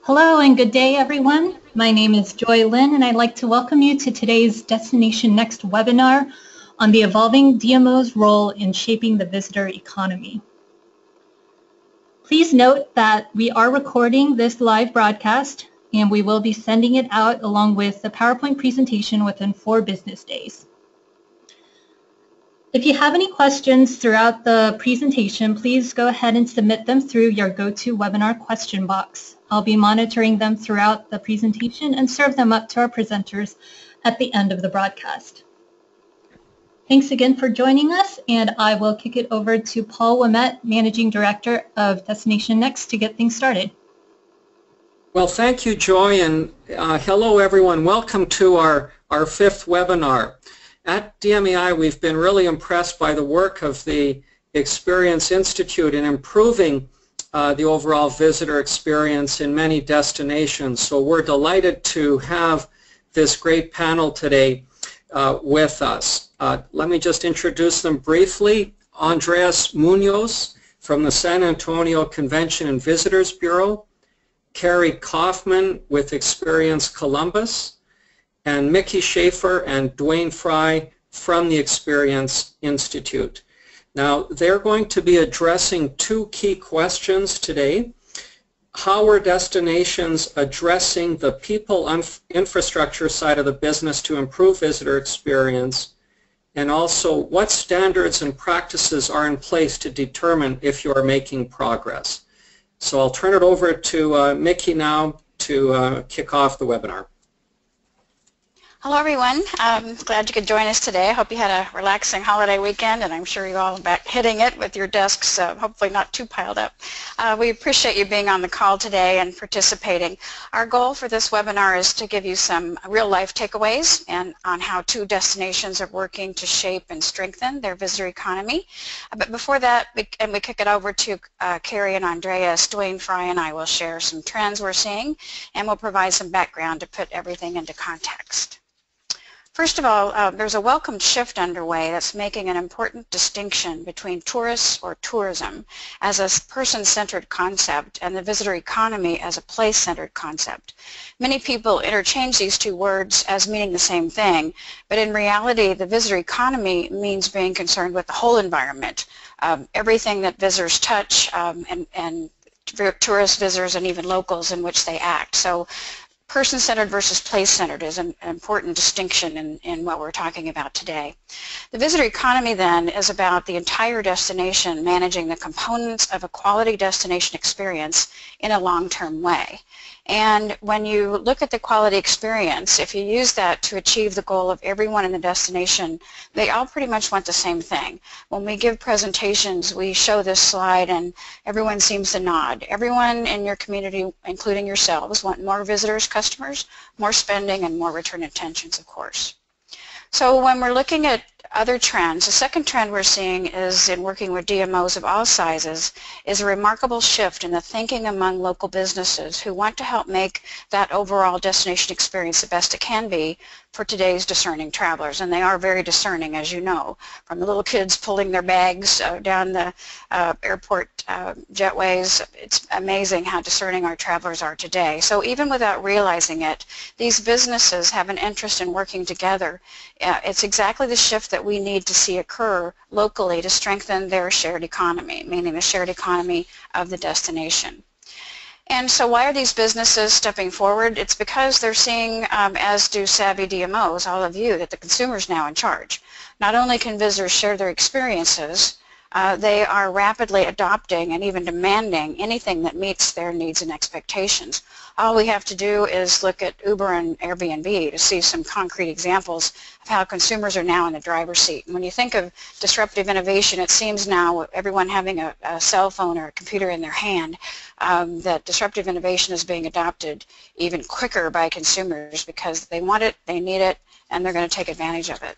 Hello and good day, everyone. My name is Joy Lynn, and I'd like to welcome you to today's Destination Next webinar on the evolving DMO's role in shaping the visitor economy. Please note that we are recording this live broadcast, and we will be sending it out along with the PowerPoint presentation within 4 business days. If you have any questions throughout the presentation, please go ahead and submit them through your GoToWebinar question box. I'll be monitoring them throughout the presentation and serve them up to our presenters at the end of the broadcast. Thanks again for joining us, and I will kick it over to Paul Ouimet, Managing Director of Destination Next, to get things started. Well, thank you, Joy, and hello, everyone. Welcome to our 5th webinar. At DMEI, we've been really impressed by the work of the Experience Institute in improving the overall visitor experience in many destinations. So we're delighted to have this great panel today with us. Let me just introduce them briefly. Andreas Munoz from the San Antonio Convention and Visitors Bureau, Carrie Kaufman with Experience Columbus, and Mickey Schaefer and Dwayne Fry from the Experience Institute. Now, they're going to be addressing 2 key questions today. How are destinations addressing the people infrastructure side of the business to improve visitor experience? And also, what standards and practices are in place to determine if you are making progress? So I'll turn it over to Mickey now to kick off the webinar. Hello, everyone. I'm glad you could join us today. I hope you had a relaxing holiday weekend, and I'm sure you're all back hitting it with your desks, hopefully not too piled up. We appreciate you being on the call today and participating. Our goal for this webinar is to give you some real-life takeaways and on how 2 destinations are working to shape and strengthen their visitor economy. But before that, we kick it over to Carrie and Andreas, Dwayne Fry and I will share some trends we're seeing, and we'll provide some background to put everything into context. First of all, there's a welcome shift underway that's making an important distinction between tourists or tourism as a person-centered concept and the visitor economy as a place-centered concept. Many people interchange these 2 words as meaning the same thing, but in reality, the visitor economy means being concerned with the whole environment, everything that visitors touch and tourist visitors and even locals in which they act. So, person-centered versus place-centered is an important distinction in what we're talking about today. The visitor economy then is about the entire destination managing the components of a quality destination experience in a long-term way. And when you look at the quality experience, if you use that to achieve the goal of everyone in the destination, they all pretty much want the same thing. When we give presentations, we show this slide and everyone seems to nod. Everyone in your community, including yourselves, want more visitors, customers, more spending, and more return intentions, of course. So when we're looking at other trends, the second trend we're seeing is in working with DMOs of all sizes is a remarkable shift in the thinking among local businesses who want to help make that overall destination experience the best it can be for today's discerning travelers. And they are very discerning, as you know, from the little kids pulling their bags down the airport jetways. It's amazing how discerning our travelers are today. So even without realizing it, these businesses have an interest in working together. It's exactly the shift that we need to see occur locally to strengthen their shared economy, meaning the shared economy of the destination. And so why are these businesses stepping forward? It's because they're seeing, as do savvy DMOs, all of you, that the consumer's now in charge. Not only can visitors share their experiences, they are rapidly adopting and even demanding anything that meets their needs and expectations. All we have to do is look at Uber and Airbnb to see some concrete examples of how consumers are now in the driver's seat. And when you think of disruptive innovation, it seems now everyone having a cell phone or a computer in their hand, that disruptive innovation is being adopted even quicker by consumers because they want it, they need it, and they're going to take advantage of it.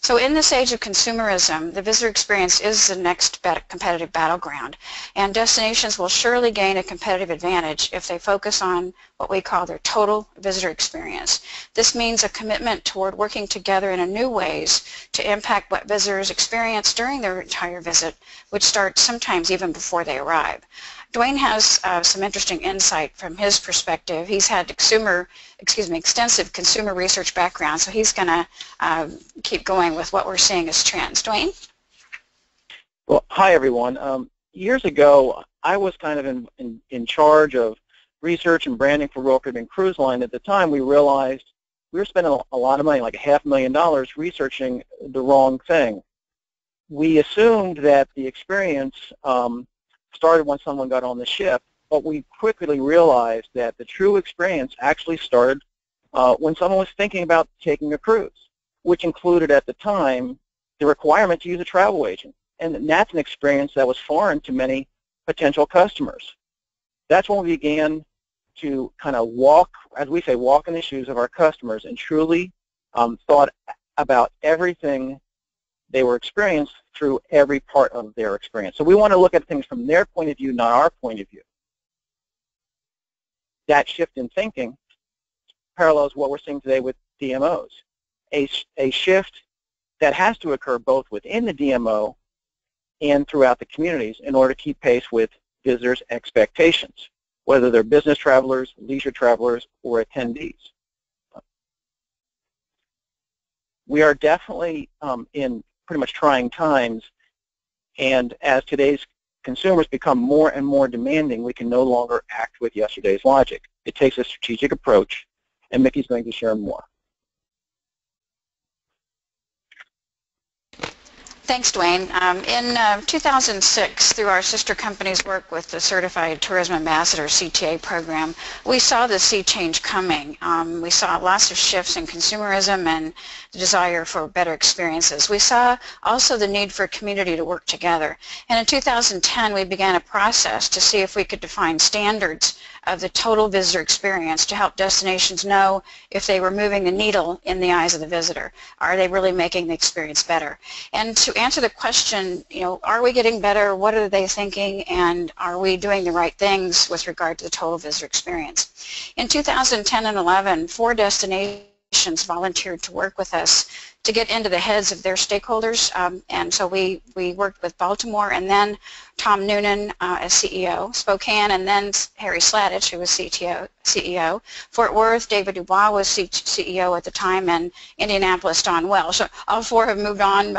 So in this age of consumerism, the visitor experience is the next competitive battleground, and destinations will surely gain a competitive advantage if they focus on what we call their total visitor experience. This means a commitment toward working together in new ways to impact what visitors experience during their entire visit, which starts sometimes even before they arrive. Dwayne has some interesting insight from his perspective. He's had extensive consumer research background, so he's going to keep going with what we're seeing as trends. Dwayne? Well, hi everyone. Years ago, I was kind of in charge of research and branding for Royal Caribbean Cruise Line. At the time, we realized we were spending a lot of money, like $500,000, researching the wrong thing. We assumed that the experience started when someone got on the ship, but we quickly realized that the true experience actually started when someone was thinking about taking a cruise, which included at the time the requirement to use a travel agent. And that's an experience that was foreign to many potential customers. That's when we began to kind of walk, as we say, walk in the shoes of our customers and truly thought about everything they were experienced through every part of their experience. So we want to look at things from their point of view, not our point of view. That shift in thinking parallels what we're seeing today with DMOs, a shift that has to occur both within the DMO and throughout the communities in order to keep pace with visitors' expectations, whether they're business travelers, leisure travelers, or attendees. We are definitely in pretty much trying times, and as today's consumers become more and more demanding, we can no longer act with yesterday's logic. It takes a strategic approach, and Mickey's going to share more. Thanks, Dwayne. In 2006, through our sister company's work with the Certified Tourism Ambassador CTA program, we saw the sea change coming. We saw lots of shifts in consumerism and the desire for better experiences. We saw also the need for community to work together. And in 2010, we began a process to see if we could define standards of the total visitor experience to help destinations know if they were moving the needle in the eyes of the visitor. Are they really making the experience better? And to answer the question, are we getting better? What are they thinking? And are we doing the right things with regard to the total visitor experience? In 2010 and 11, 4 destinations volunteered to work with us to get into the heads of their stakeholders, and so we worked with Baltimore, and then Tom Noonan as CEO, Spokane, and then Harry Sladich, who was CEO, Fort Worth, David Dubois was CEO at the time, and Indianapolis, Don Welsh. So all 4 have moved on.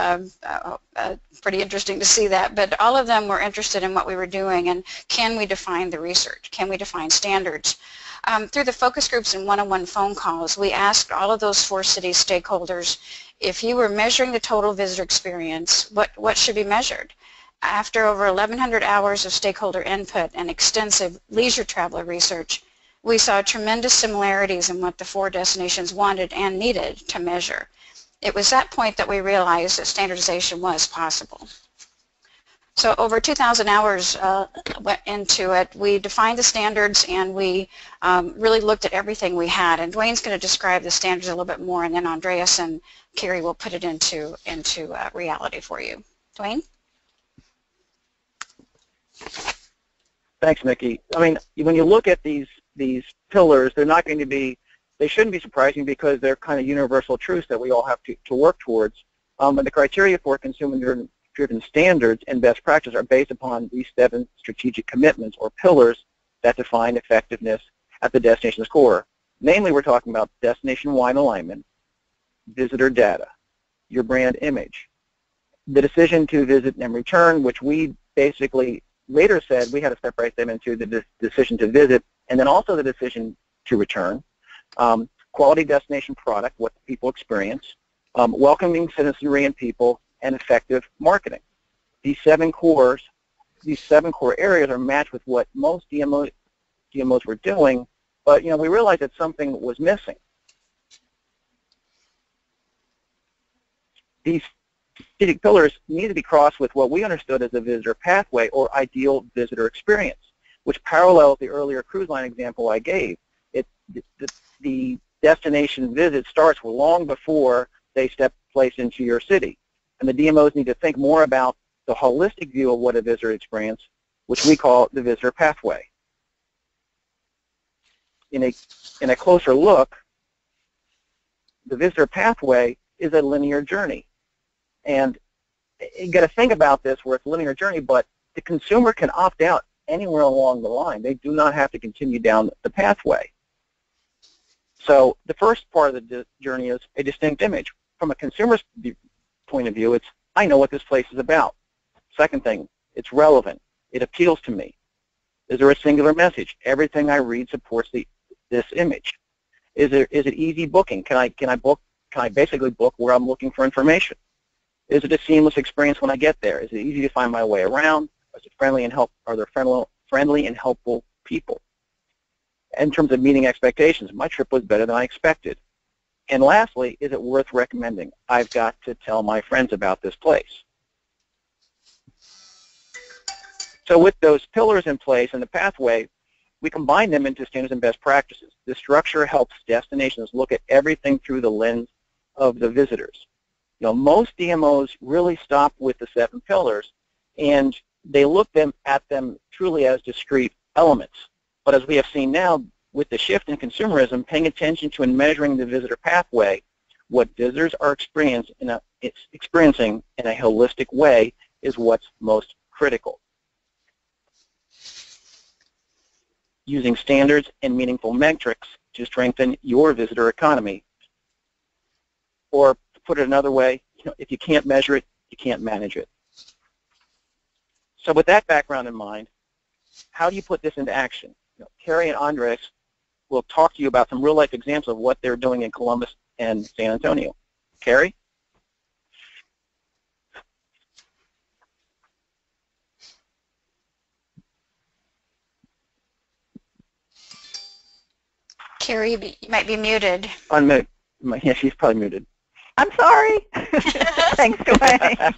Pretty interesting to see that, but all of them were interested in what we were doing, and can we define the research? Can we define standards? Through the focus groups and one-on-one phone calls, we asked all of those 4 city stakeholders, if you were measuring the total visitor experience, what should be measured? After over 1,100 hours of stakeholder input and extensive leisure traveler research, we saw tremendous similarities in what the 4 destinations wanted and needed to measure. It was that point that we realized that standardization was possible. So over 2,000 hours went into it. We defined the standards, and we really looked at everything we had. And Dwayne's going to describe the standards a little bit more, and then Andreas and Carrie will put it into reality for you. Dwayne? Thanks, Mickey. I mean, when you look at these pillars, they're not going to be, they shouldn't be surprising because they're kind of universal truths that we all have to work towards. And the criteria for consumer-driven standards and best practice are based upon these 7 strategic commitments or pillars that define effectiveness at the destination's core. Namely, we're talking about destination-wide alignment, visitor data, your brand image, the decision to visit and return, which we basically later said we had to separate them into the decision to visit and then also the decision to return, quality destination product, what the people experience, welcoming citizenry and people, and effective marketing. These 7 core areas are matched with what most DMOs were doing, but we realized that something was missing. These strategic pillars need to be crossed with what we understood as a visitor pathway or ideal visitor experience, which parallels the earlier cruise line example I gave. The destination visit starts long before they step place into your city. And the DMOs need to think more about the holistic view of what a visitor experience, which we call the visitor pathway. In a closer look, the visitor pathway is a linear journey. And you got to think about this where it's a linear journey, but the consumer can opt out anywhere along the line. They do not have to continue down the pathway. So the first part of the journey is a distinct image. From a consumer's point of view, it's, I know what this place is about. Second thing, it's relevant. It appeals to me. Is there a singular message? Everything I read supports this image. Is it easy booking? Can I basically book where I'm looking for information? Is it a seamless experience when I get there? Is it easy to find my way around? Is it friendly and are there friendly and helpful people? In terms of meeting expectations, my trip was better than I expected. And lastly, is it worth recommending? I've got to tell my friends about this place. So with those pillars in place and the pathway, we combine them into standards and best practices. This structure helps destinations look at everything through the lens of the visitors. You know, most DMOs really stop with the 7 pillars, and they look at them truly as discrete elements. But as we have seen now, with the shift in consumerism, paying attention to and measuring the visitor pathway, what visitors are experiencing in a holistic way is what's most critical. Using standards and meaningful metrics to strengthen your visitor economy. Or to put it another way, if you can't measure it, you can't manage it. So with that background in mind, how do you put this into action? Carrie and Andres will talk to you about some real-life examples of what they're doing in Columbus and San Antonio. Carrie? Carrie, you might be muted. Unmute. Yeah, she's probably muted. I'm sorry. Thanks, Dwayne.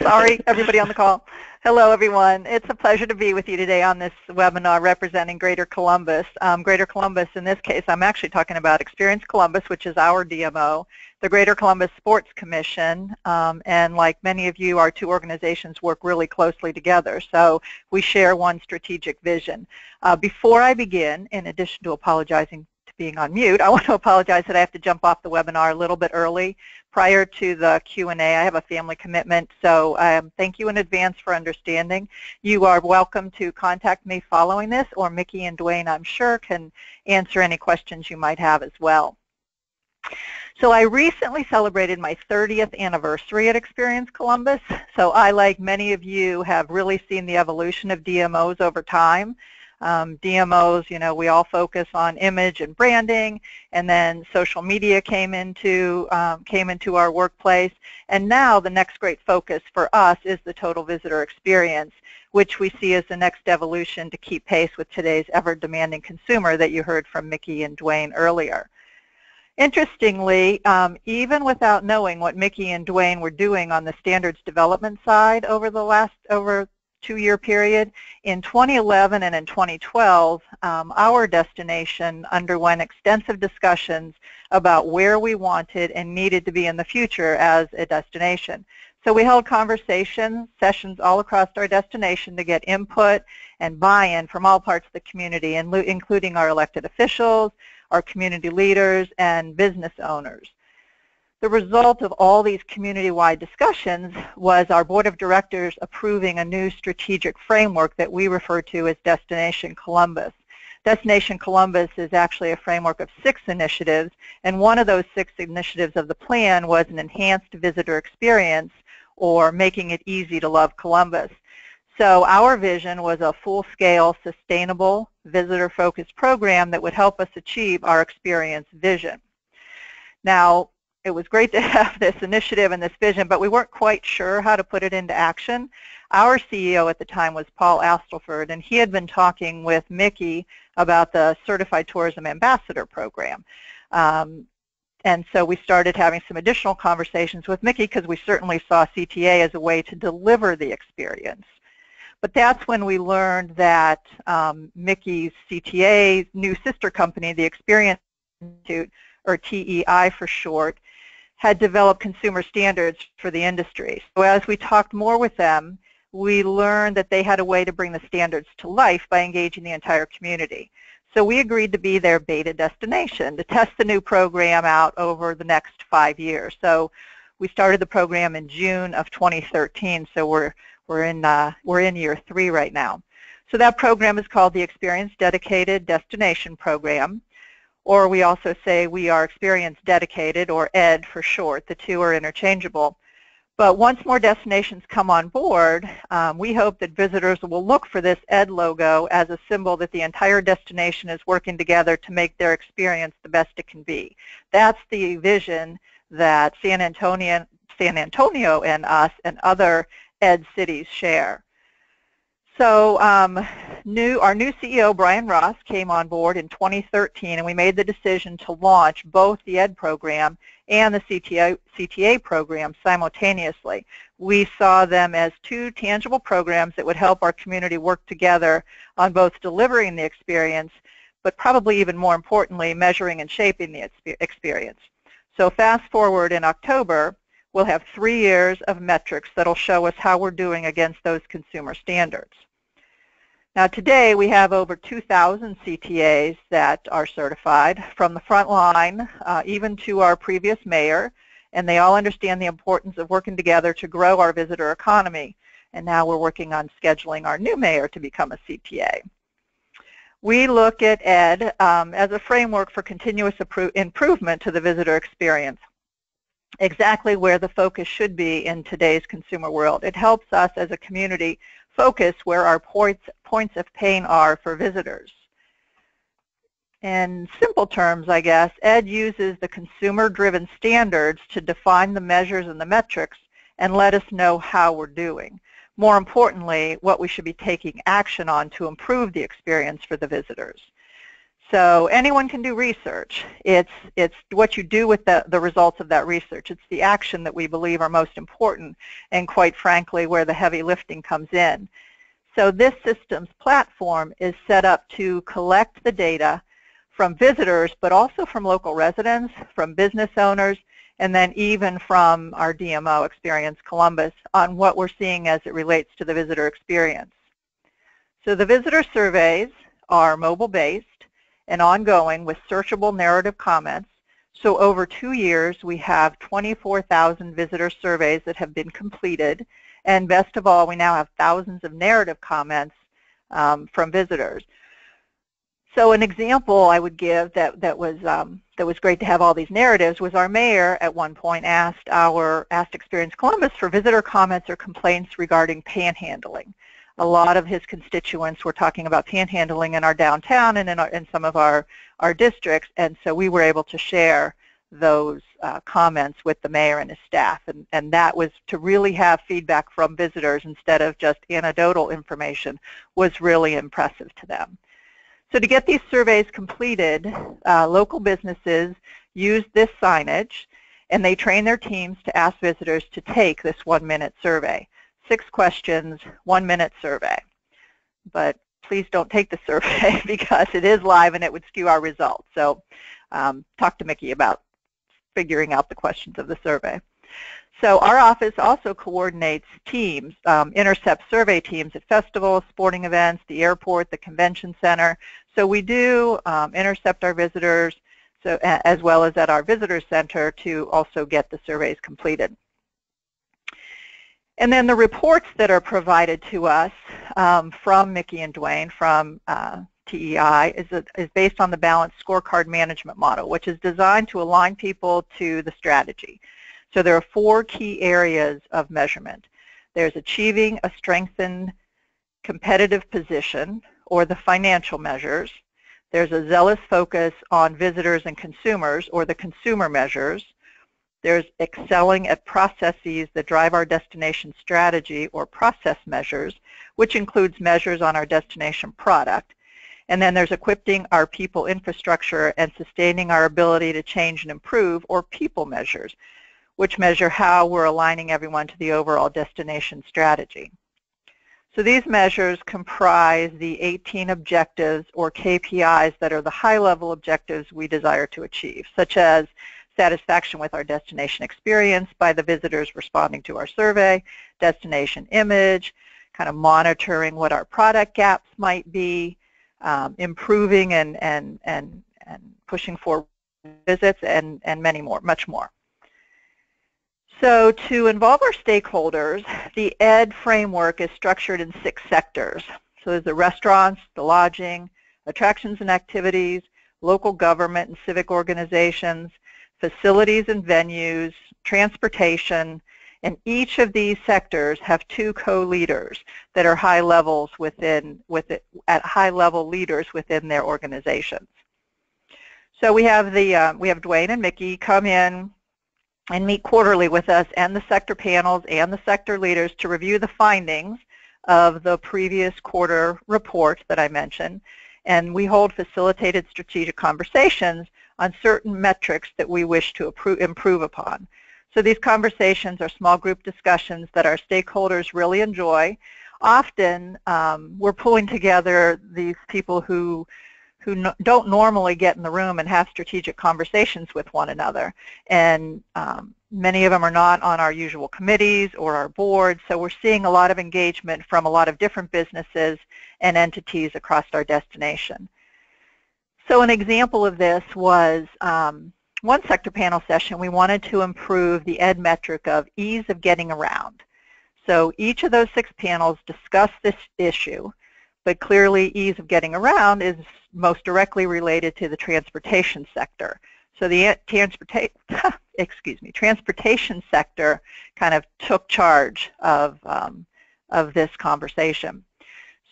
Sorry, everybody on the call. Hello, everyone. It's a pleasure to be with you today on this webinar representing Greater Columbus. Greater Columbus, in this case, I'm actually talking about Experience Columbus, which is our DMO, the Greater Columbus Sports Commission, and like many of you, our 2 organizations work really closely together, so we share one strategic vision. Before I begin, in addition to apologizing to being on mute, I want to apologize that I have to jump off the webinar a little bit early. Prior to the Q&A, I have a family commitment, so thank you in advance for understanding. You are welcome to contact me following this, or Mickey and Dwayne, I'm sure, can answer any questions you might have as well. So I recently celebrated my 30th anniversary at Experience Columbus, so I, like many of you, have really seen the evolution of DMOs over time. DMOs, we all focus on image and branding, and then social media came into our workplace, and now the next great focus for us is the total visitor experience, which we see as the next evolution to keep pace with today's ever-demanding consumer that you heard from Mickey and Dwayne earlier. Interestingly, even without knowing what Mickey and Dwayne were doing on the standards development side over the over 2-year period, in 2011 and in 2012, our destination underwent extensive discussions about where we wanted and needed to be in the future as a destination. So we held conversation sessions all across our destination to get input and buy-in from all parts of the community, including our elected officials, our community leaders, and business owners. The result of all these community-wide discussions was our board of directors approving a new strategic framework that we refer to as Destination Columbus. Destination Columbus is actually a framework of 6 initiatives, and one of those 6 initiatives of the plan was an enhanced visitor experience, or making it easy to love Columbus. So our vision was a full-scale, sustainable, visitor-focused program that would help us achieve our experience vision. Now, it was great to have this initiative and this vision, but we weren't quite sure how to put it into action. Our CEO at the time was Paul Astleford, and he had been talking with Mickey about the Certified Tourism Ambassador program. And so we started having some additional conversations with Mickey, because we certainly saw CTA as a way to deliver the experience. But that's when we learned that Mickey's CTA new sister company, the Experience Institute, or TEI for short, had developed consumer standards for the industry. So as we talked more with them, we learned that they had a way to bring the standards to life by engaging the entire community. So we agreed to be their beta destination to test the new program out over the next 5 years. So we started the program in June of 2013, so we're in year 3 right now. So that program is called the Experience Dedicated Destination Program, or we also say we are Experience Dedicated, or ED for short. The two are interchangeable. But once more destinations come on board, we hope that visitors will look for this ED logo as a symbol that the entire destination is working together to make their experience the best it can be. That's the vision that San Antonio and us and other ED cities share. So our new CEO, Brian Ross, came on board in 2013, and we made the decision to launch both the ED program and the CTA program simultaneously. We saw them as two tangible programs that would help our community work together on both delivering the experience, but probably even more importantly, measuring and shaping the experience. So fast forward in October, we'll have 3 years of metrics that'll show us how we're doing against those consumer standards. Now today we have over 2,000 CTAs that are certified, from the front line even to our previous mayor, and they all understand the importance of working together to grow our visitor economy. And now we're working on scheduling our new mayor to become a CTA. We look at ED as a framework for continuous improvement to the visitor experience, exactly where the focus should be in today's consumer world. It helps us as a community focus where our points of pain are for visitors. In simple terms, I guess, ED uses the consumer-driven standards to define the measures and the metrics and let us know how we're doing. More importantly, what we should be taking action on to improve the experience for the visitors. So anyone can do research. It's what you do with the results of that research. It's the action that we believe are most important, and quite frankly where the heavy lifting comes in. So this systems platform is set up to collect the data from visitors, but also from local residents, from business owners, and then even from our DMO, Experience Columbus, on what we're seeing as it relates to the visitor experience. So the visitor surveys are mobile-based and ongoing with searchable narrative comments. So over 2 years, we have 24,000 visitor surveys that have been completed. And best of all, we now have thousands of narrative comments from visitors. So an example I would give that was great to have all these narratives was our mayor at one point asked Experience Columbus for visitor comments or complaints regarding panhandling. A lot of his constituents were talking about panhandling in our downtown and in some of our districts, and so we were able to share those comments with the mayor and his staff, and that was to really have feedback from visitors instead of just anecdotal information was really impressive to them. So to get these surveys completed, local businesses use this signage, and they train their teams to ask visitors to take this 1-minute survey. 6 questions, 1-minute survey. But please don't take the survey because it is live and it would skew our results. So talk to Mickey about figuring out the questions of the survey. So our office also coordinates teams, intercept survey teams at festivals, sporting events, the airport, the convention center. So we do intercept our visitors, so as well as at our visitor center, to also get the surveys completed. And then the reports that are provided to us from Mickey and Dwayne from TEI is based on the balanced scorecard management model, which is designed to align people to the strategy. So there are 4 key areas of measurement. There's achieving a strengthened competitive position, or the financial measures. There's a zealous focus on visitors and consumers, or the consumer measures. There's excelling at processes that drive our destination strategy, or process measures, which includes measures on our destination product. And then there's equipping our people infrastructure and sustaining our ability to change and improve, or people measures, which measure how we're aligning everyone to the overall destination strategy. So these measures comprise the 18 objectives, or KPIs, that are the high-level objectives we desire to achieve, such as satisfaction with our destination experience by the visitors responding to our survey, destination image, kind of monitoring what our product gaps might be, improving and pushing for visits, and many more, much more. So to involve our stakeholders, the ED framework is structured in 6 sectors. So there's the restaurants, the lodging, attractions and activities, local government and civic organizations, facilities and venues, transportation, and each of these sectors have two co-leaders that are high levels at high level leaders within their organizations. So we have Dwayne and Mickey come in and meet quarterly with us and the sector panels and the sector leaders to review the findings of the previous quarter report that I mentioned. And we hold facilitated strategic conversations on certain metrics that we wish to improve upon. So these conversations are small group discussions that our stakeholders really enjoy. Often we're pulling together these people who don't normally get in the room and have strategic conversations with one another. And many of them are not on our usual committees or our boards, so we're seeing a lot of engagement from a lot of different businesses and entities across our destination. So an example of this was one sector panel session. We wanted to improve the ED metric of ease of getting around. So each of those 6 panels discussed this issue, but clearly ease of getting around is most directly related to the transportation sector. So the transportation sector kind of took charge of this conversation.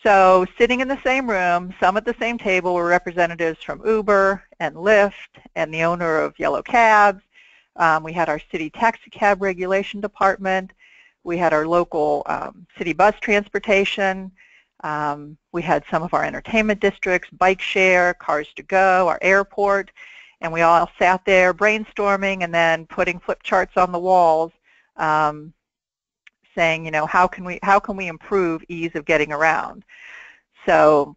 So sitting in the same room, some at the same table, were representatives from Uber and Lyft and the owner of Yellow Cabs. We had our city taxi cab regulation department. We had our local city bus transportation. We had some of our entertainment districts, bike share, cars to go, our airport, and we all sat there brainstorming and then putting flip charts on the walls, saying, you know, how can we improve ease of getting around? So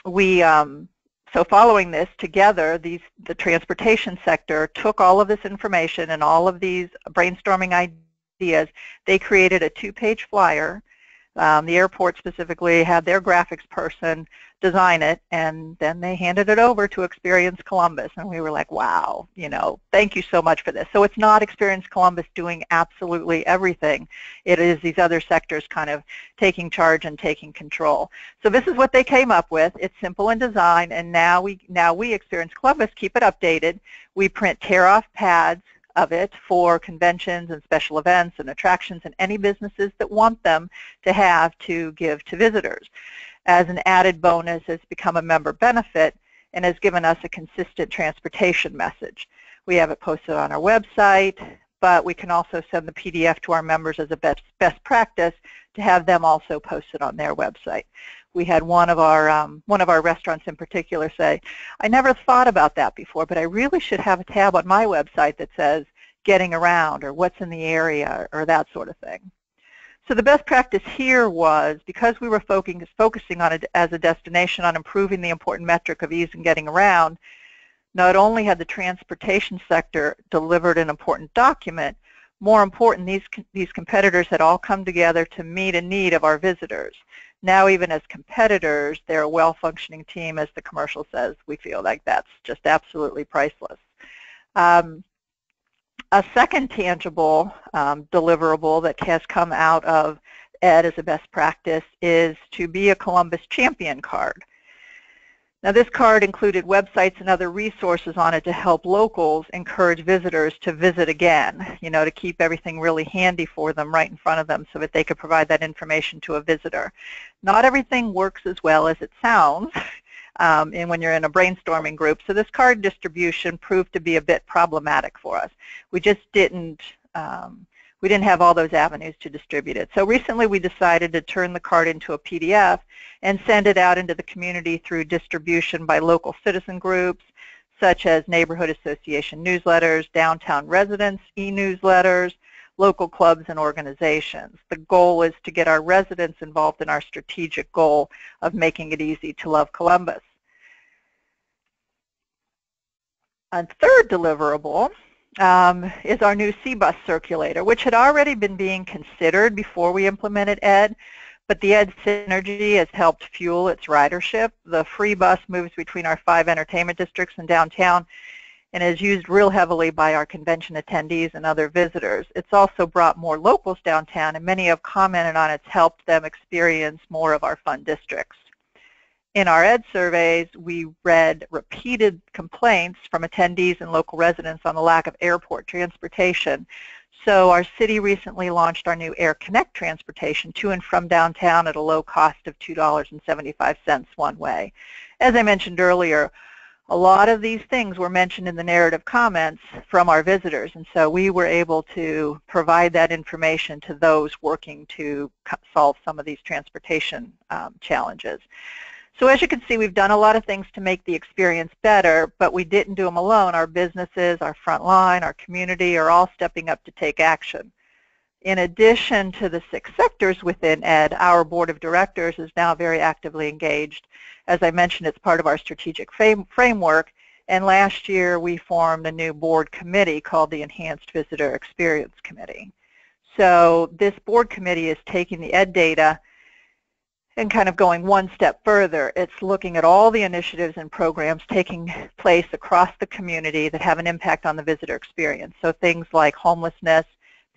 so following this together, the transportation sector took all of this information and all of these brainstorming ideas. They created a 2-page flyer. The airport specifically had their graphics person design it, and then they handed it over to Experience Columbus, and we were like, wow, you know, thank you so much for this. So it's not Experience Columbus doing absolutely everything. It is these other sectors kind of taking charge and taking control. So this is what they came up with. It's simple in design, and now we Experience Columbus keep it updated. We print tear-off pads of it for conventions and special events and attractions and any businesses that want them to have to give to visitors. As an added bonus, it's become a member benefit and has given us a consistent transportation message. We have it posted on our website, but we can also send the PDF to our members as a best practice to have them also post it on their website. We had one of our restaurants in particular say, I never thought about that before, but I really should have a tab on my website that says getting around or what's in the area or that sort of thing. So the best practice here was, because we were focusing on it as a destination on improving the important metric of ease in getting around, not only had the transportation sector delivered an important document, more important, these competitors had all come together to meet a need of our visitors. Now, even as competitors, they're a well-functioning team. As the commercial says, we feel like that's just absolutely priceless. A second tangible deliverable that has come out of ED as a best practice is to be a Columbus Champion card. Now, this card included websites and other resources on it to help locals encourage visitors to visit again, you know, to keep everything really handy for them right in front of them so that they could provide that information to a visitor. Not everything works as well as it sounds and when you're in a brainstorming group, so this card distribution proved to be a bit problematic for us. We just didn't have all those avenues to distribute it. So recently we decided to turn the card into a PDF and send it out into the community through distribution by local citizen groups, such as neighborhood association newsletters, downtown residents e-newsletters, local clubs and organizations. The goal is to get our residents involved in our strategic goal of making it easy to love Columbus. A third deliverable is our new C-Bus circulator, which had already been being considered before we implemented ED, but the ED synergy has helped fuel its ridership. The free bus moves between our 5 entertainment districts and downtown, and is used real heavily by our convention attendees and other visitors. It's also brought more locals downtown, and many have commented on it's helped them experience more of our fun districts. In our ED surveys, we read repeated complaints from attendees and local residents on the lack of airport transportation. So our city recently launched our new Air Connect transportation to and from downtown at a low cost of $2.75 one way. As I mentioned earlier, a lot of these things were mentioned in the narrative comments from our visitors, and so we were able to provide that information to those working to solve some of these transportation challenges. So as you can see, we've done a lot of things to make the experience better, but we didn't do them alone. Our businesses, our front line, our community are all stepping up to take action. In addition to the 6 sectors within ED, our board of directors is now very actively engaged. As I mentioned, it's part of our strategic framework, and last year we formed a new board committee called the Enhanced Visitor Experience Committee. So this board committee is taking the ED data and kind of going one step further. It's looking at all the initiatives and programs taking place across the community that have an impact on the visitor experience. So things like homelessness,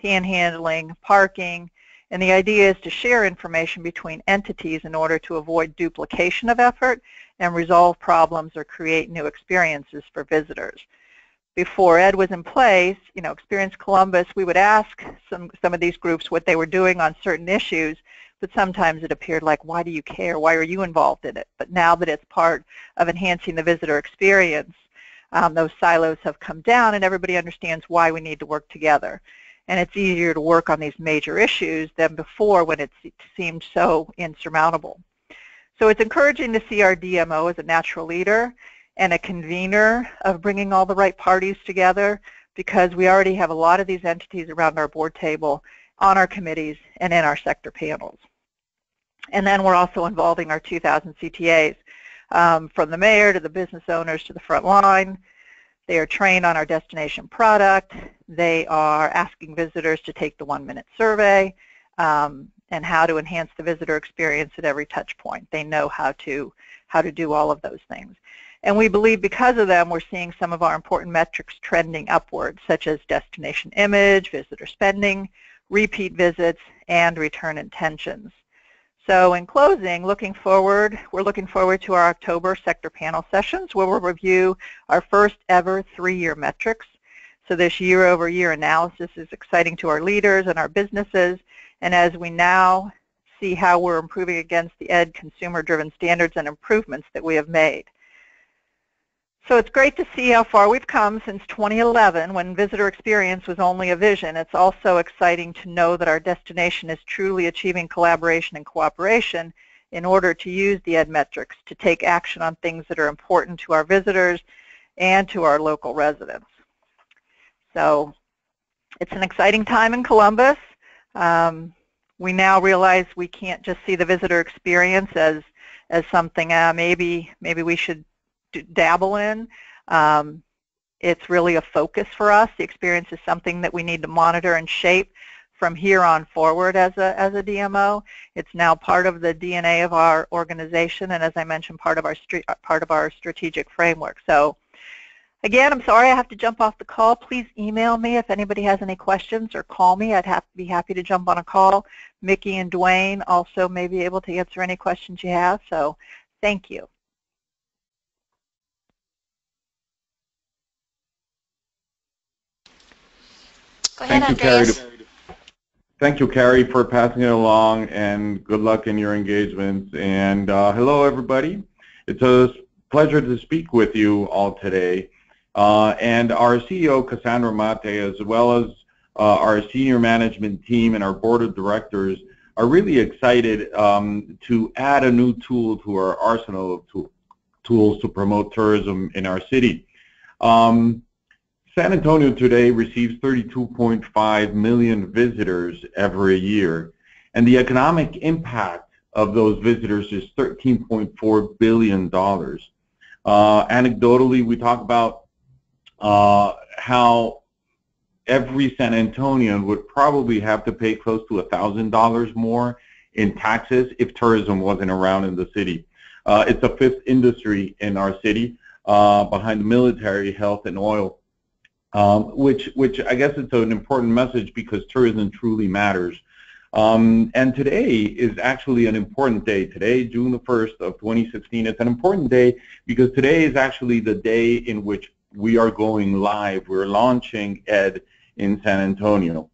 panhandling, parking, and the idea is to share information between entities in order to avoid duplication of effort and resolve problems or create new experiences for visitors. Before ED was in place, Experience Columbus, we would ask some of these groups what they were doing on certain issues, but sometimes it appeared like, why do you care? Why are you involved in it? But now that it's part of enhancing the visitor experience, those silos have come down and everybody understands why we need to work together. And it's easier to work on these major issues than before when it seemed so insurmountable. So it's encouraging to see our DMO as a natural leader and a convener of bringing all the right parties together, because we already have a lot of these entities around our board table, on our committees, and in our sector panels. And then we're also involving our 2,000 CTAs, from the mayor to the business owners to the front line. They are trained on our destination product. They are asking visitors to take the 1-minute survey and how to enhance the visitor experience at every touch point. They know how to do all of those things. And we believe because of them, we're seeing some of our important metrics trending upwards, such as destination image, visitor spending, repeat visits, and return intentions. So in closing, we're looking forward to our October sector panel sessions, where we'll review our first ever 3-year metrics. So this year-over-year analysis is exciting to our leaders and our businesses, and as we now see how we're improving against the ED consumer-driven standards and improvements that we have made. So it's great to see how far we've come since 2011, when visitor experience was only a vision. It's also exciting to know that our destination is truly achieving collaboration and cooperation in order to use the ED metrics to take action on things that are important to our visitors and to our local residents. So it's an exciting time in Columbus. We now realize we can't just see the visitor experience as something maybe we should dabble in. It's really a focus for us. The experience is something that we need to monitor and shape from here on forward as a DMO. It's now part of the DNA of our organization, and as I mentioned, part of our strategic framework. So again, I'm sorry I have to jump off the call. Please email me if anybody has any questions, or call me. I'd be happy to jump on a call. Mickey and Dwayne also may be able to answer any questions you have. So thank you. Go ahead, Andreas. Thank you, Carrie, for passing it along, and good luck in your engagements. And hello, everybody. It's a pleasure to speak with you all today. And our CEO, Cassandra Mate, as well as our senior management team and our board of directors are really excited to add a new tool to our arsenal of tools to promote tourism in our city. San Antonio today receives 32.5 million visitors every year, and the economic impact of those visitors is $13.4 billion. Anecdotally, we talk about how every San Antonian would probably have to pay close to $1,000 more in taxes if tourism wasn't around in the city. It's a fifth industry in our city. behind the military, health, and oil, which I guess it's an important message because tourism truly matters. And today is actually an important day. Today, June the 1st of 2016, it's an important day because today is actually the day in which we are going live. We're launching ED in San Antonio.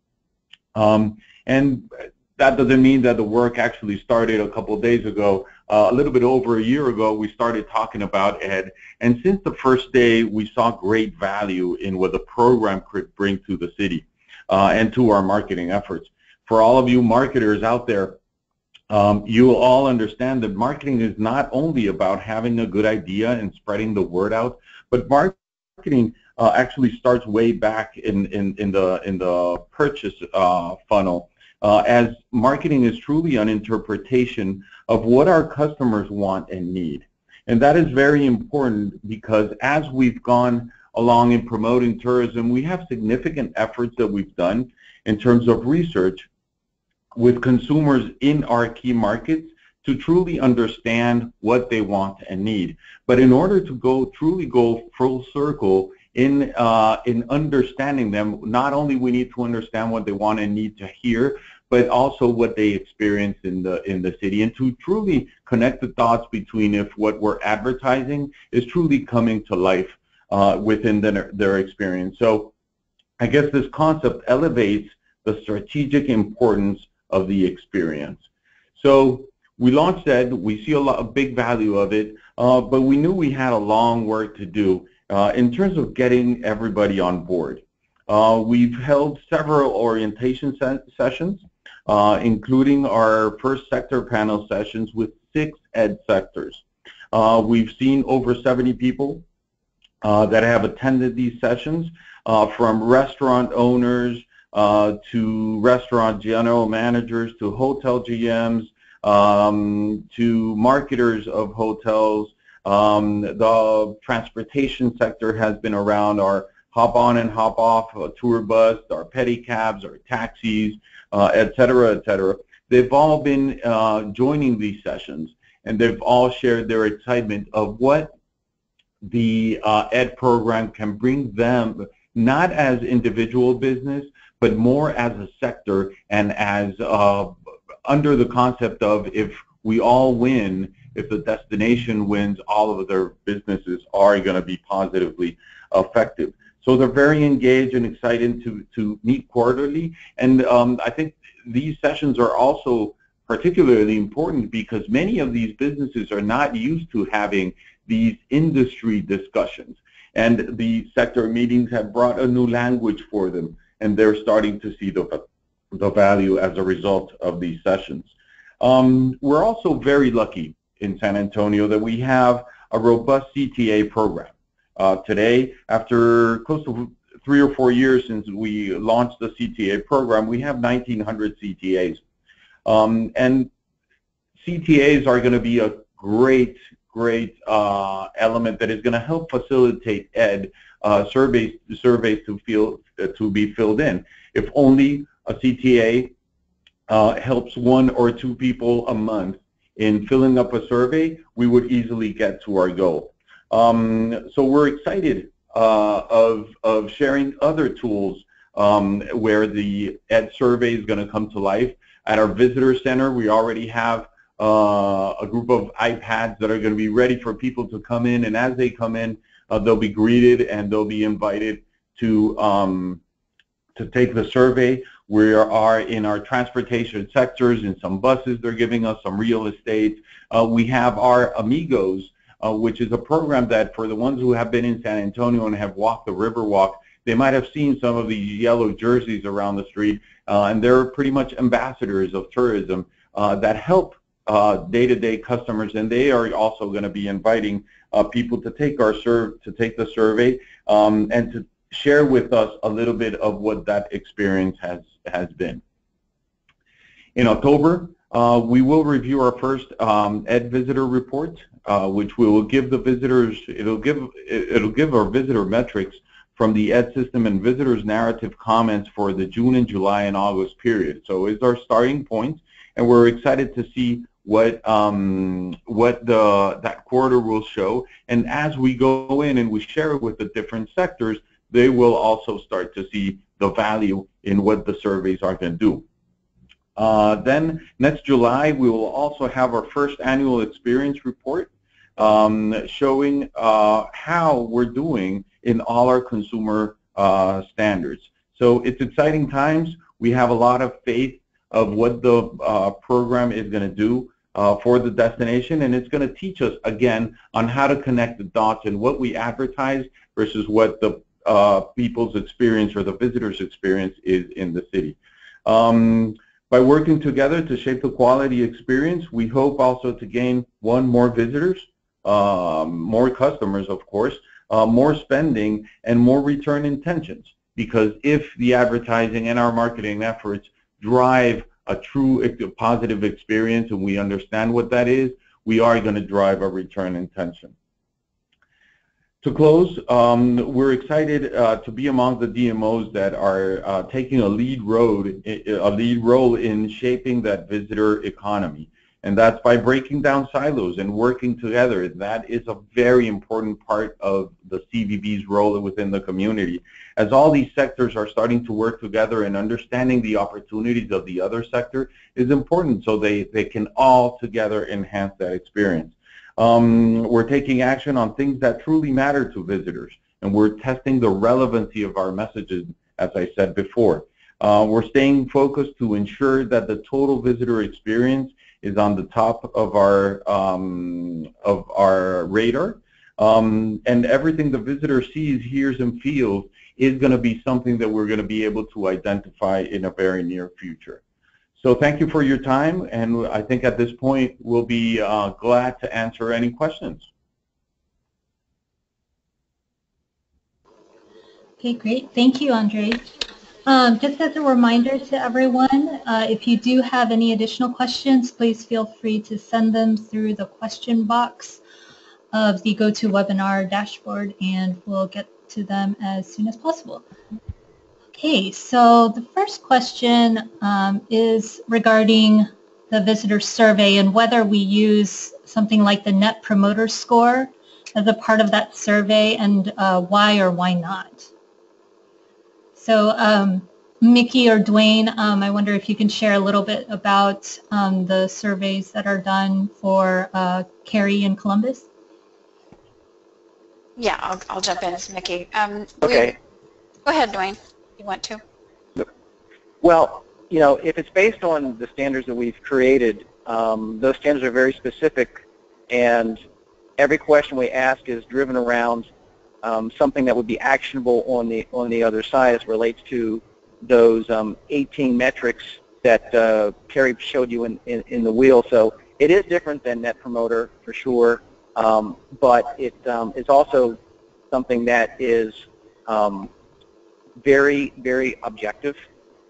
And that doesn't mean that the work actually started a couple of days ago. A little bit over a year ago, we started talking about ED. And since the first day, we saw great value in what the program could bring to the city and to our marketing efforts. For all of you marketers out there, you will all understand that marketing is not only about having a good idea and spreading the word out, but marketing actually starts way back in the purchase funnel, as marketing is truly an interpretation of what our customers want and need. And that is very important because as we've gone along in promoting tourism, we have significant efforts that we've done in terms of research with consumers in our key markets to truly understand what they want and need. But in order to truly go full circle in understanding them, not only we need to understand what they want and need to hear, but also what they experience in the city, and to truly connect the dots between if what we're advertising is truly coming to life within their experience. So I guess this concept elevates the strategic importance of the experience. So we launched ED. We see a big value of it, but we knew we had a long work to do in terms of getting everybody on board. We've held several orientation sessions, including our first sector panel sessions with 6 ED sectors. We've seen over 70 people that have attended these sessions, from restaurant owners to restaurant general managers, to hotel GMs, to marketers of hotels. The transportation sector has been around, our hop on and hop off tour bus, our pedicabs, our taxis, et cetera, et cetera. They've all been joining these sessions, and they've all shared their excitement of what the ED program can bring them, not as individual business, but more as a sector, and as under the concept of if we all win, if the destination wins, all of their businesses are going to be positively affected. So they're very engaged and excited to meet quarterly, and I think these sessions are also particularly important because many of these businesses are not used to having these industry discussions, and the sector meetings have brought a new language for them, and they're starting to see the value as a result of these sessions. We're also very lucky in San Antonio that we have a robust CTA program. Today, after close to 3 or 4 years since we launched the CTA program, we have 1,900 CTAs. And CTAs are going to be a great element that is going to help facilitate ED surveys to be filled in. If only a CTA helps 1 or 2 people a month in filling up a survey, we would easily get to our goal. So we're excited of sharing other tools where the ED survey is going to come to life. At our visitor center, we already have a group of iPads that are going to be ready for people to come in, and as they come in, they'll be greeted and they'll be invited to take the survey. We are in our transportation sectors, in some buses they're giving us, some real estate. We have our Amigos, which is a program that for the ones who have been in San Antonio and have walked the Riverwalk, they might have seen some of these yellow jerseys around the street, and they're pretty much ambassadors of tourism that help day-to-day customers, and they are also going to be inviting people to take the survey and to share with us a little bit of what that experience has been. In October, we will review our first ED visitor report, which we will give the visitors. It'll give our visitor metrics from the ED system and visitors' narrative comments for the June and July and August period. So it's our starting point, and we're excited to see what that quarter will show, and as we go in and we share it with the different sectors, they will also start to see the value in what the surveys are going to do. Then next July, we will also have our first annual experience report showing how we're doing in all our consumer standards. So it's exciting times. We have a lot of faith of what the program is going to do for the destination, and it's going to teach us again on how to connect the dots and what we advertise versus what the people's experience or the visitors' experience is in the city. By working together to shape the quality experience, we hope also to gain more visitors, more customers, of course, more spending, and more return intentions. Because if the advertising and our marketing efforts drive a true positive experience and we understand what that is, we are going to drive a return intention. To close, we're excited to be among the DMOs that are taking a lead role in shaping that visitor economy. And that's by breaking down silos and working together. That is a very important part of the CVB's role within the community. As all these sectors are starting to work together and understanding the opportunities of the other sector is important so they can all together enhance that experience. We're taking action on things that truly matter to visitors, and we're testing the relevancy of our messages, as I said before. We're staying focused to ensure that the total visitor experience is on the top of our radar, and everything the visitor sees, hears, and feels is going to be something that we're going to be able to identify in a very near future. So thank you for your time, and I think at this point we'll be glad to answer any questions. Okay, great. Thank you, Andre. Just as a reminder to everyone, if you do have any additional questions, please feel free to send them through the question box of the GoToWebinar dashboard, and we'll get to them as soon as possible. Okay, so the first question is regarding the visitor survey and whether we use something like the Net Promoter Score as a part of that survey, and why or why not. So Mickey or Dwayne, I wonder if you can share a little bit about the surveys that are done for Cary and Columbus. Yeah, I'll jump in as Mickey. Okay. Go ahead, Dwayne, if you want to. Well, you know, if it's based on the standards that we've created, those standards are very specific, and every question we ask is driven around something that would be actionable on the other side as it relates to those 18 metrics that Cary showed you in the wheel. So it is different than Net Promoter for sure, but it is also something that is very, very objective,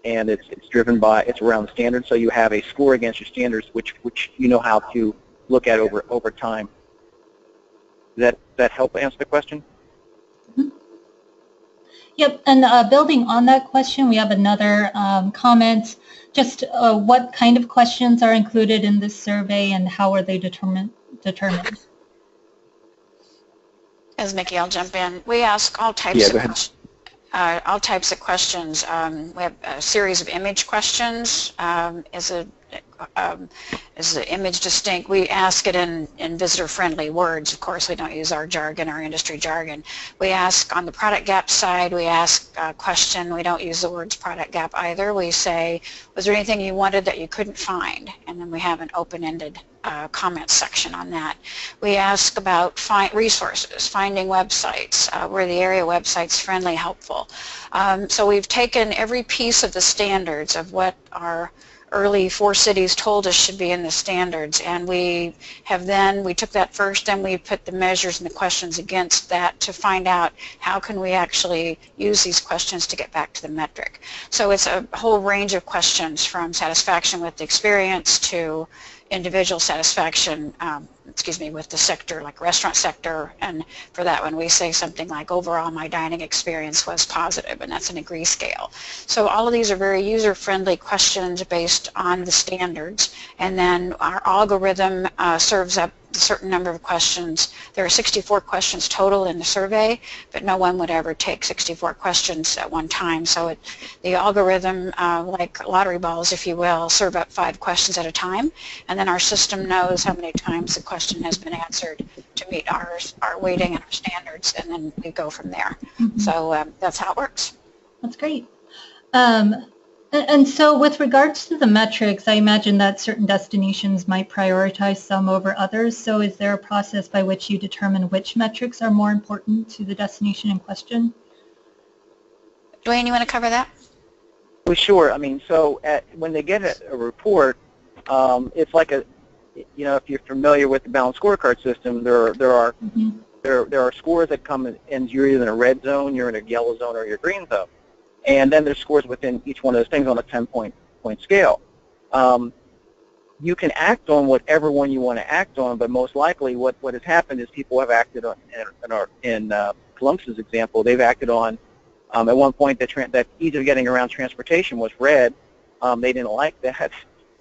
and it's driven by, it's around standards. So you have a score against your standards, which you know how to look at over time. Does that help answer the question? Yep, and building on that question, we have another comment. Just what kind of questions are included in this survey, and how are they determined? As Mickey, I'll jump in. We ask all types of questions. We have a series of image questions. Is the image distinct? We ask it in visitor-friendly words. Of course, we don't use our jargon, our industry jargon. We ask on the product gap side, we ask a question. We don't use the words product gap either. We say, was there anything you wanted that you couldn't find? And then we have an open-ended comment section on that. We ask about resources, finding websites, were the area websites friendly, helpful. So we've taken every piece of the standards of what our early 4 cities told us should be in the standards, and we took that first and we put the measures and the questions against that to find out how can we actually use these questions to get back to the metric. So it's a whole range of questions, from satisfaction with the experience to individual satisfaction, with the sector, like restaurant sector, and for that one we say something like overall my dining experience was positive, and that's an agree scale. So all of these are very user-friendly questions based on the standards, and then our algorithm serves up a certain number of questions. There are 64 questions total in the survey, but no one would ever take 64 questions at one time. So the algorithm, like lottery balls, if you will, serve up 5 questions at a time, and then our system knows how many times the question has been answered to meet our weighting and our standards, and then we go from there. Mm-hmm. So that's how it works. That's great. And so with regards to the metrics, I imagine that certain destinations might prioritize some over others. So is there a process by which you determine which metrics are more important to the destination in question? Dwayne, you want to cover that? Well, sure. I mean, so when they get a report, it's like if you're familiar with the balanced scorecard system, there are scores that come and you're either in a red zone, you're in a yellow zone, or you're green zone. And then there's scores within each one of those things on a 10-point scale. You can act on whatever one you want to act on, but most likely what has happened is people have acted on, in Columbus's example, they've acted on, at one point that ease of getting around transportation was red. They didn't like that.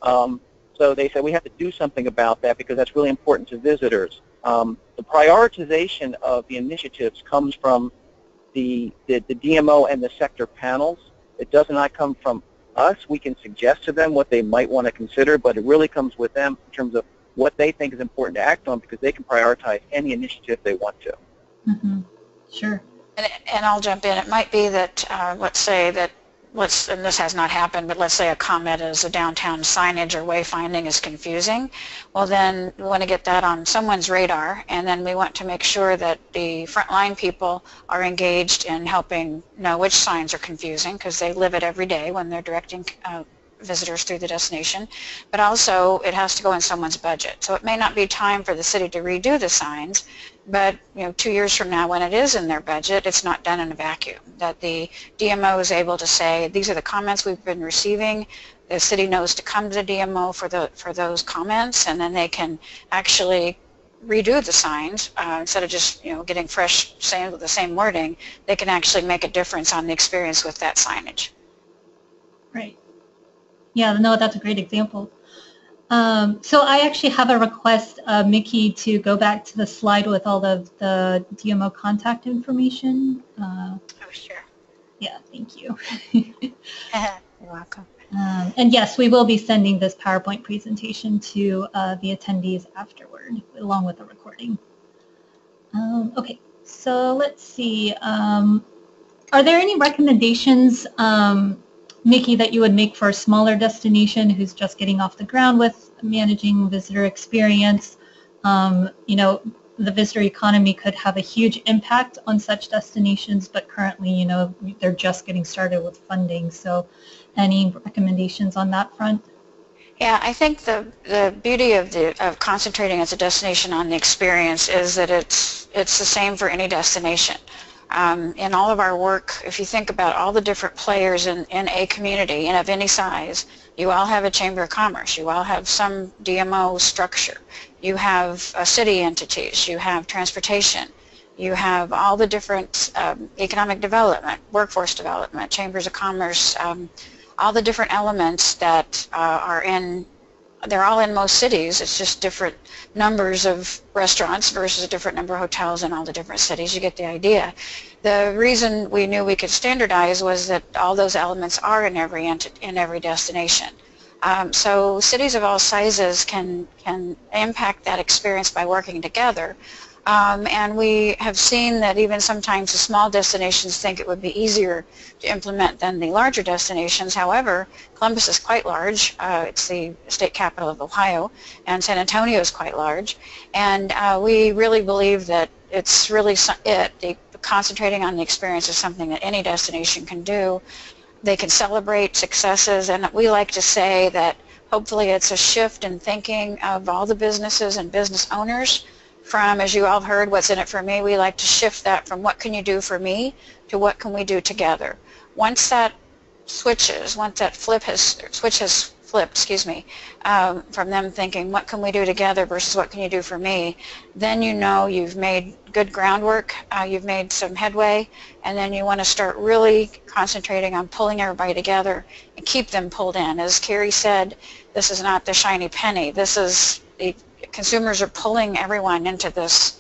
So they said we have to do something about that because that's really important to visitors. The prioritization of the initiatives comes from the DMO and the sector panels. It does not come from us. We can suggest to them what they might want to consider, but it really comes with them in terms of what they think is important to act on, because they can prioritize any initiative they want to. Mm-hmm. Sure. And I'll jump in. It might be that, and this has not happened, but let's say a comment is a downtown signage or wayfinding is confusing. Well, then we want to get that on someone's radar, and then we want to make sure that the frontline people are engaged in helping know which signs are confusing, because they live it every day when they're directing visitors through the destination. But also it has to go in someone's budget. So it may not be time for the city to redo the signs, but 2 years from now, when it is in their budget, it's not done in a vacuum. That the DMO is able to say, these are the comments we've been receiving. The city knows to come to the DMO for those comments, and then they can actually redo the signs instead of just getting fresh with the same wording. They can actually make a difference on the experience with that signage. Right. Yeah. No, that's a great example. So I actually have a request, Mickey, to go back to the slide with all of the DMO contact information. Oh, sure. Yeah, thank you. You're welcome. And yes, we will be sending this PowerPoint presentation to the attendees afterward, along with the recording. Okay, so let's see. Are there any recommendations, Mickey, that you would make for a smaller destination who's just getting off the ground with managing visitor experience? The visitor economy could have a huge impact on such destinations, but currently, they're just getting started with funding. So any recommendations on that front? Yeah, I think the beauty of concentrating as a destination on the experience is that it's the same for any destination. In all of our work, if you think about all the different players in a community and of any size, you all have a Chamber of Commerce, you all have some DMO structure, you have city entities, you have transportation, you have all the different economic development, workforce development, Chambers of Commerce, all the different elements that they're all in most cities. It's just different numbers of restaurants versus a different number of hotels in all the different cities. You get the idea. The reason we knew we could standardize was that all those elements are in every destination. So cities of all sizes can impact that experience by working together. And we have seen that even sometimes the small destinations think it would be easier to implement than the larger destinations. However, Columbus is quite large. It's the state capital of Ohio, and San Antonio is quite large. And we really believe that it's really concentrating on the experience is something that any destination can do. They can celebrate successes, and we like to say that hopefully it's a shift in thinking of all the businesses and business owners from, as you all heard, what's in it for me. We like to shift that from what can you do for me to what can we do together. Once that switch has flipped, excuse me, from them thinking, what can we do together versus what can you do for me, then you know you've made good groundwork, you've made some headway, and then you want to start really concentrating on pulling everybody together and keep them pulled in. As Carrie said, this is not the shiny penny. This is, the consumers are pulling everyone into this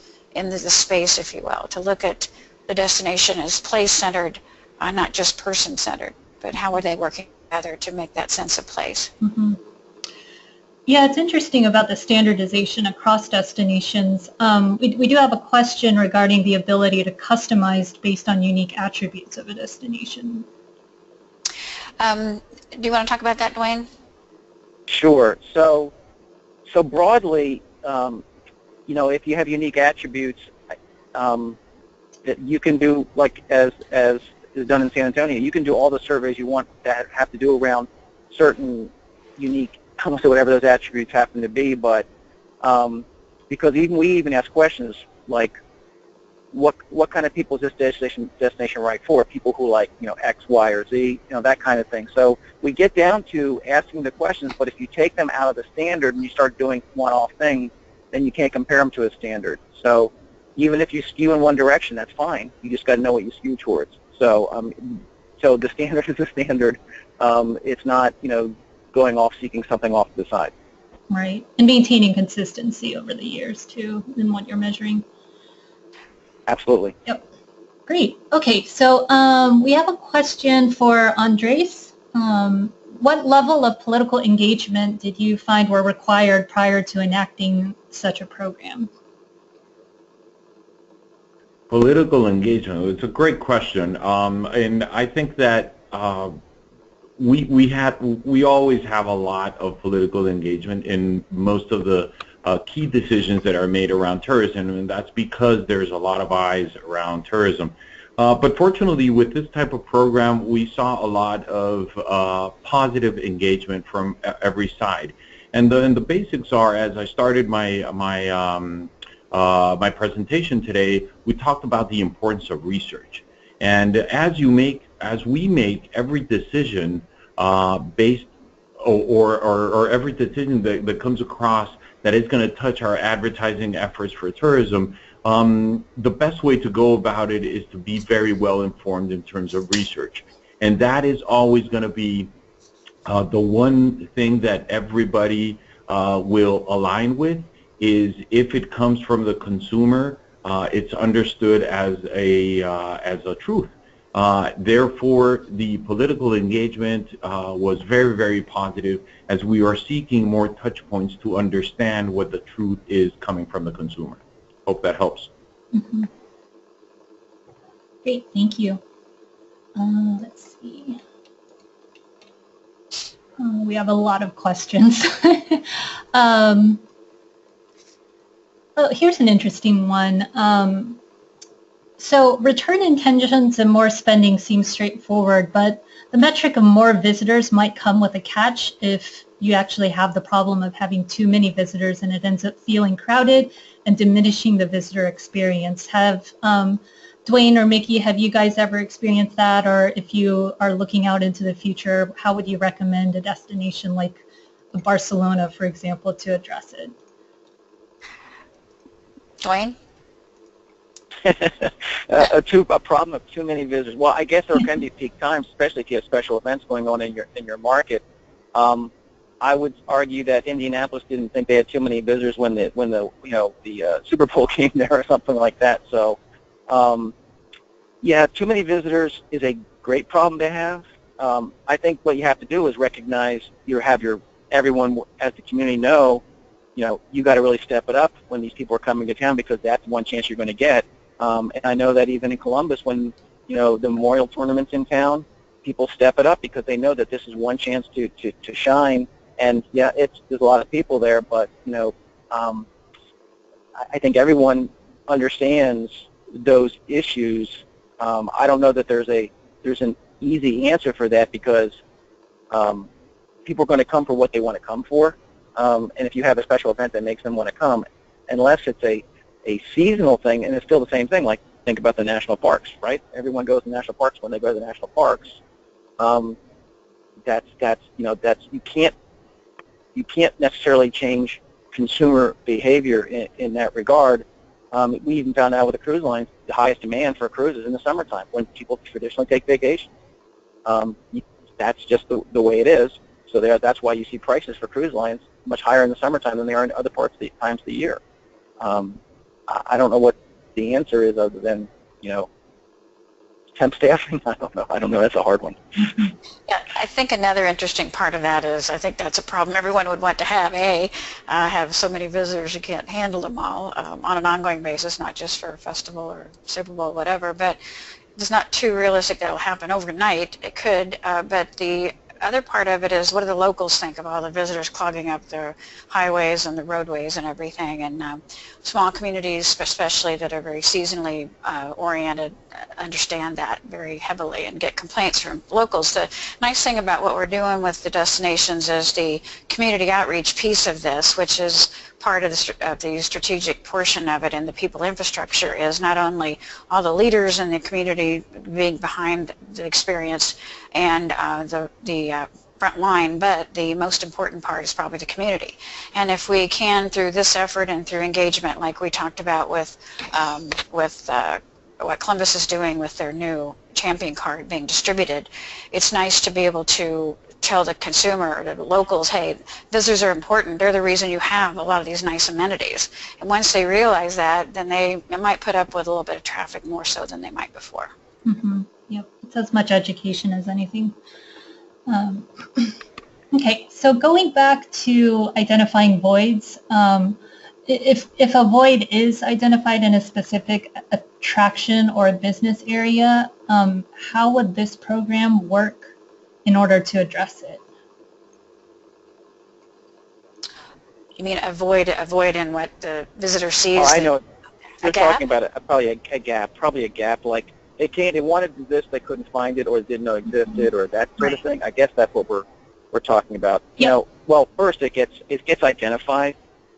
space, if you will, to look at the destination as place-centered, not just person-centered, but how are they working together to make that sense of place. Mm-hmm. Yeah, it's interesting about the standardization across destinations. We do have a question regarding the ability to customize based on unique attributes of a destination. Do you want to talk about that, Dwayne? Sure. So broadly, you know, if you have unique attributes that you can do, like as is done in San Antonio, you can do all the surveys you want that have to do around certain unique, I don't know whatever those attributes happen to be, but because we even ask questions like, what kind of people is this destination right for? People who like, you know, X, Y, or Z, you know, that kind of thing. So we get down to asking the questions, but if you take them out of the standard and you start doing one-off things, then you can't compare them to a standard. So even if you skew in one direction, that's fine. You just got to know what you skew towards. So so the standard is the standard. It's not, you know, going off seeking something off to the side. Right, and maintaining consistency over the years too in what you're measuring. Absolutely. Yep. Great. Okay, so we have a question for Andres. What level of political engagement did you find were required prior to enacting such a program? Political engagement, it's a great question, and I think that we always have a lot of political engagement in most of the key decisions that are made around tourism, and that's because there's a lot of eyes around tourism. But fortunately, with this type of program, we saw a lot of positive engagement from every side. And the basics are, as I started my presentation today, we talked about the importance of research. And as we make every decision based or every decision that comes across that is going to touch our advertising efforts for tourism, the best way to go about it is to be very well informed in terms of research. And that is always going to be the one thing that everybody will align with, is if it comes from the consumer, it's understood as a truth. Therefore, the political engagement was very, very positive, as we are seeking more touch points to understand what the truth is coming from the consumer. Hope that helps. Mm-hmm. Great, thank you. Let's see. We have a lot of questions. Oh, here's an interesting one. So return intentions and more spending seems straightforward, but the metric of more visitors might come with a catch if you actually have the problem of having too many visitors and it ends up feeling crowded and diminishing the visitor experience. Have Dwayne or Mickey, have you guys ever experienced that? Or if you are looking out into the future, how would you recommend a destination like Barcelona, for example, to address it? Dwayne? A problem of too many visitors. Well, I guess there can be peak times, especially if you have special events going on in your market. I would argue that Indianapolis didn't think they had too many visitors when the Super Bowl came there or something like that. So, yeah, too many visitors is a great problem to have. I think what you have to do is recognize everyone as the community know, you got to really step it up when these people are coming to town, because that's one chance you're going to get. And I know that even in Columbus, when the Memorial Tournament's in town, people step it up because they know that this is one chance to shine. And yeah, there's a lot of people there, but I think everyone understands those issues. I don't know that there's an easy answer for that, because people are going to come for what they want to come for. And if you have a special event that makes them want to come, unless it's a seasonal thing, and it's still the same thing, like think about the national parks, right? Everyone goes to national parks when they go to the national parks. You can't you can't necessarily change consumer behavior in that regard. We even found out with the cruise lines, the highest demand for cruises in the summertime when people traditionally take vacations. That's just the way it is. So that's why you see prices for cruise lines much higher in the summertime than they are in other times of the year. I don't know what the answer is other than, temp staffing. I don't know. That's a hard one. Yeah, I think another interesting part of that is I think that's a problem everyone would want to have. Have so many visitors you can't handle them all on an ongoing basis, not just for a festival or Super Bowl, whatever. But it's not too realistic that it'll happen overnight. It could, but the other part of it is what do the locals think of all the visitors clogging up the highways and the roadways and everything, and small communities especially that are very seasonally oriented understand that very heavily and get complaints from locals. The nice thing about what we're doing with the destinations is the community outreach piece of this, which is part of the strategic portion of it, and the people infrastructure is not only all the leaders in the community being behind the experience and the front line, but the most important part is probably the community. And if we can, through this effort and through engagement, like we talked about with what Columbus is doing with their new champion card being distributed, it's nice to be able to tell the consumer or the locals, hey, visitors are important. They're the reason you have a lot of these nice amenities. And once they realize that, then they might put up with a little bit of traffic more so than they might before. Mm-hmm. Yep, it's as much education as anything. Okay, so going back to identifying voids, if a void is identified in a specific attraction or a business area, how would this program work in order to address it? You mean avoid in what the visitor sees? Oh, I know. You're talking about probably a gap. Like they wanted this, they couldn't find it, or didn't know existed, or that sort of thing. I guess that's what we're talking about. Yep. Well, first it gets identified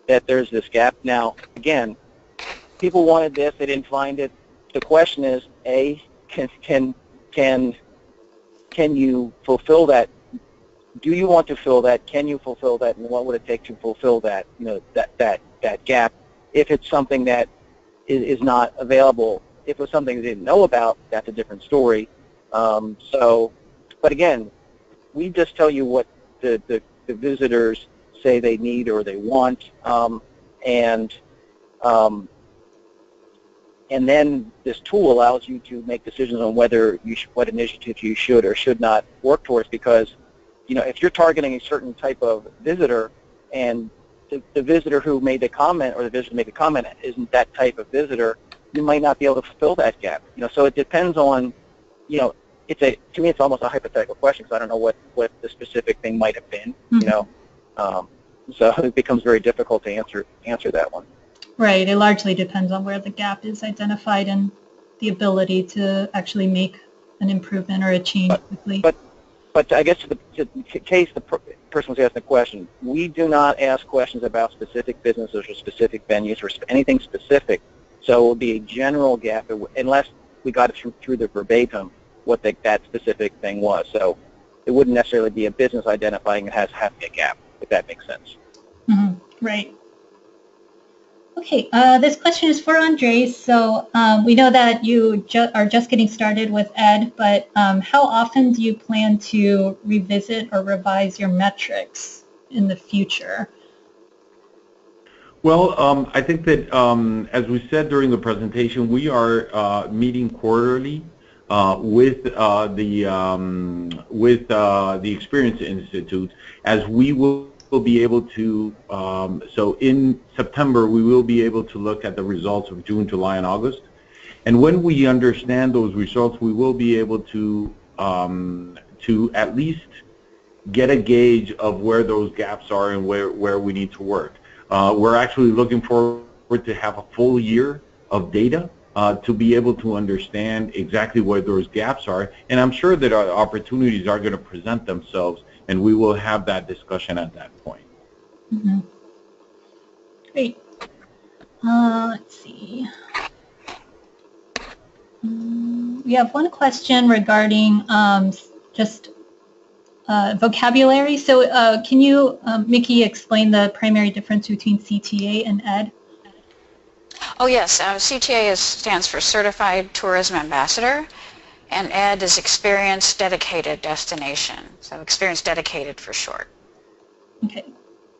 that there's this gap. Now, again, people wanted this, they didn't find it. The question is, can you fulfill that? Do you want to fill that? Can you fulfill that? And what would it take to fulfill that? That gap. If it's something that is not available, if it's something they didn't know about, that's a different story. But again, we just tell you what the visitors say they need or they want, and then this tool allows you to make decisions on whether what initiatives you should or should not work towards. Because, if you're targeting a certain type of visitor, and the visitor who made the comment or the visitor who made the comment isn't that type of visitor, you might not be able to fulfill that gap. So it depends on, to me it's almost a hypothetical question because I don't know what the specific thing might have been. Mm-hmm. So it becomes very difficult to answer that one. Right. It largely depends on where the gap is identified and the ability to actually make an improvement or a change quickly. But I guess to case the person was asking the question, we do not ask questions about specific businesses or specific venues or anything specific. So it will be a general gap unless we got it through the verbatim what that specific thing was. So it wouldn't necessarily be a business identifying it as having a gap, if that makes sense. Mm-hmm. Right. Okay, this question is for Andres. So we know that you are just getting started with ED, but how often do you plan to revisit or revise your metrics in the future? Well, I think that as we said during the presentation, we are meeting quarterly with the Experience Institute, as we will be able to, so in September we will be able to look at the results of June, July, and August. And when we understand those results, we will be able to at least get a gauge of where those gaps are and where we need to work. We're actually looking forward to have a full year of data to be able to understand exactly where those gaps are. And I'm sure that our opportunities are going to present themselves, and we will have that discussion at that point. Mm-hmm. Great. Let's see. We have one question regarding just vocabulary. So can you, Mickey, explain the primary difference between CTA and ED? Oh yes, CTA stands for Certified Tourism Ambassador, and ED is Experience Dedicated Destination, so Experience Dedicated for short. Okay,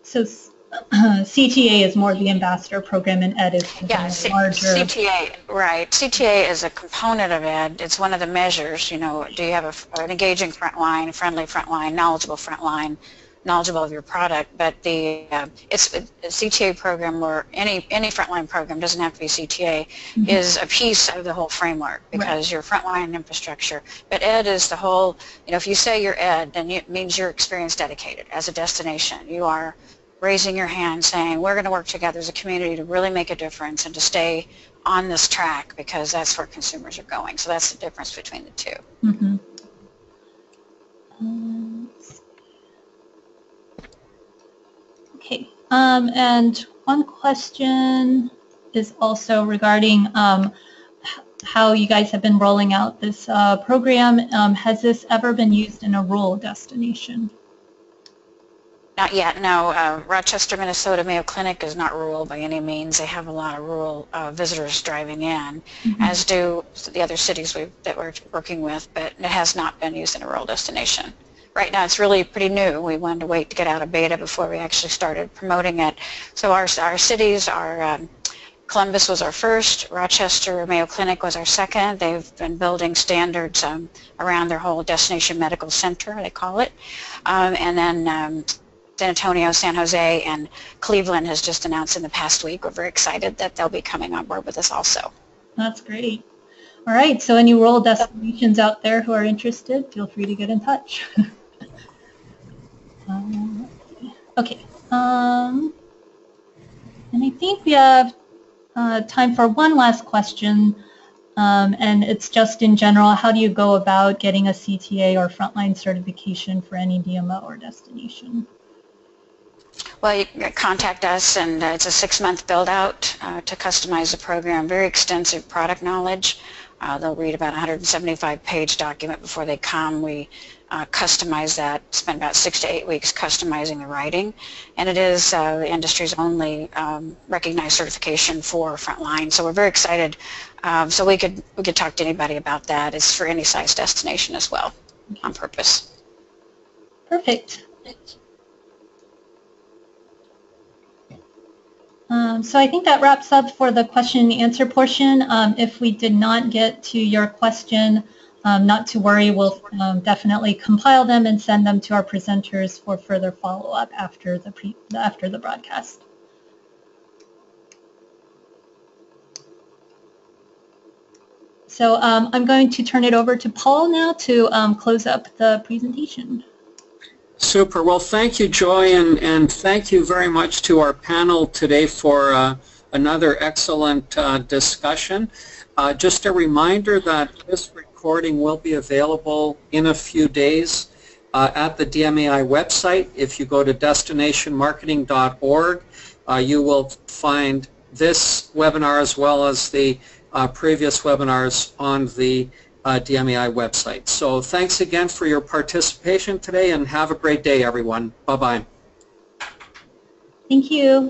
so CTA is more the ambassador program, and ED is larger. CTA, right. CTA is a component of ED. It's one of the measures. You know, do you have an engaging frontline, friendly frontline, knowledgeable frontline, knowledgeable of your product? But it's a CTA program, or any frontline program, doesn't have to be CTA, is a piece of the whole framework, because your frontline infrastructure. But ED is the whole. You know, if you say you're ED, then it means you're experience dedicated as a destination. You are raising your hand saying, we're going to work together as a community to really make a difference and to stay on this track, because that's where consumers are going. So that's the difference between the two. Mm-hmm. Okay, and one question is also regarding how you guys have been rolling out this program. Has this ever been used in a rural destination? Not yet, no. Rochester, Minnesota Mayo Clinic is not rural by any means. They have a lot of rural visitors driving in, as do the other cities that we're working with, but it has not been used in a rural destination. Right now it's really pretty new. We wanted to wait to get out of beta before we actually started promoting it. So our cities are, Columbus was our first, Rochester Mayo Clinic was our second. They've been building standards around their whole destination medical center, they call it, and then San Antonio, San Jose, and Cleveland has just announced in the past week. We're very excited that they'll be coming on board with us also. That's great. All right, so any rural destinations out there who are interested, feel free to get in touch. Okay, and I think we have time for one last question, and it's just in general, how do you go about getting a CTA or frontline certification for any DMO or destination? Well, you can contact us, and it's a 6-month build-out to customize the program. Very extensive product knowledge. They'll read about a 175-page document before they come. We customize that, spend about 6 to 8 weeks customizing the writing, and it is the industry's only recognized certification for frontline. So we're very excited. So we could talk to anybody about that. It's for any size destination as well, on purpose. Perfect. So I think that wraps up for the question and answer portion. If we did not get to your question, not to worry, we'll definitely compile them and send them to our presenters for further follow-up after the broadcast. So I'm going to turn it over to Paul now to close up the presentation. Super. Well, thank you, Joy, and thank you very much to our panel today for another excellent discussion. Just a reminder that this recording will be available in a few days at the DMAI website. If you go to destinationmarketing.org, you will find this webinar as well as the previous webinars on the DMAI website. So thanks again for your participation today, and have a great day, everyone. Bye-bye. Thank you.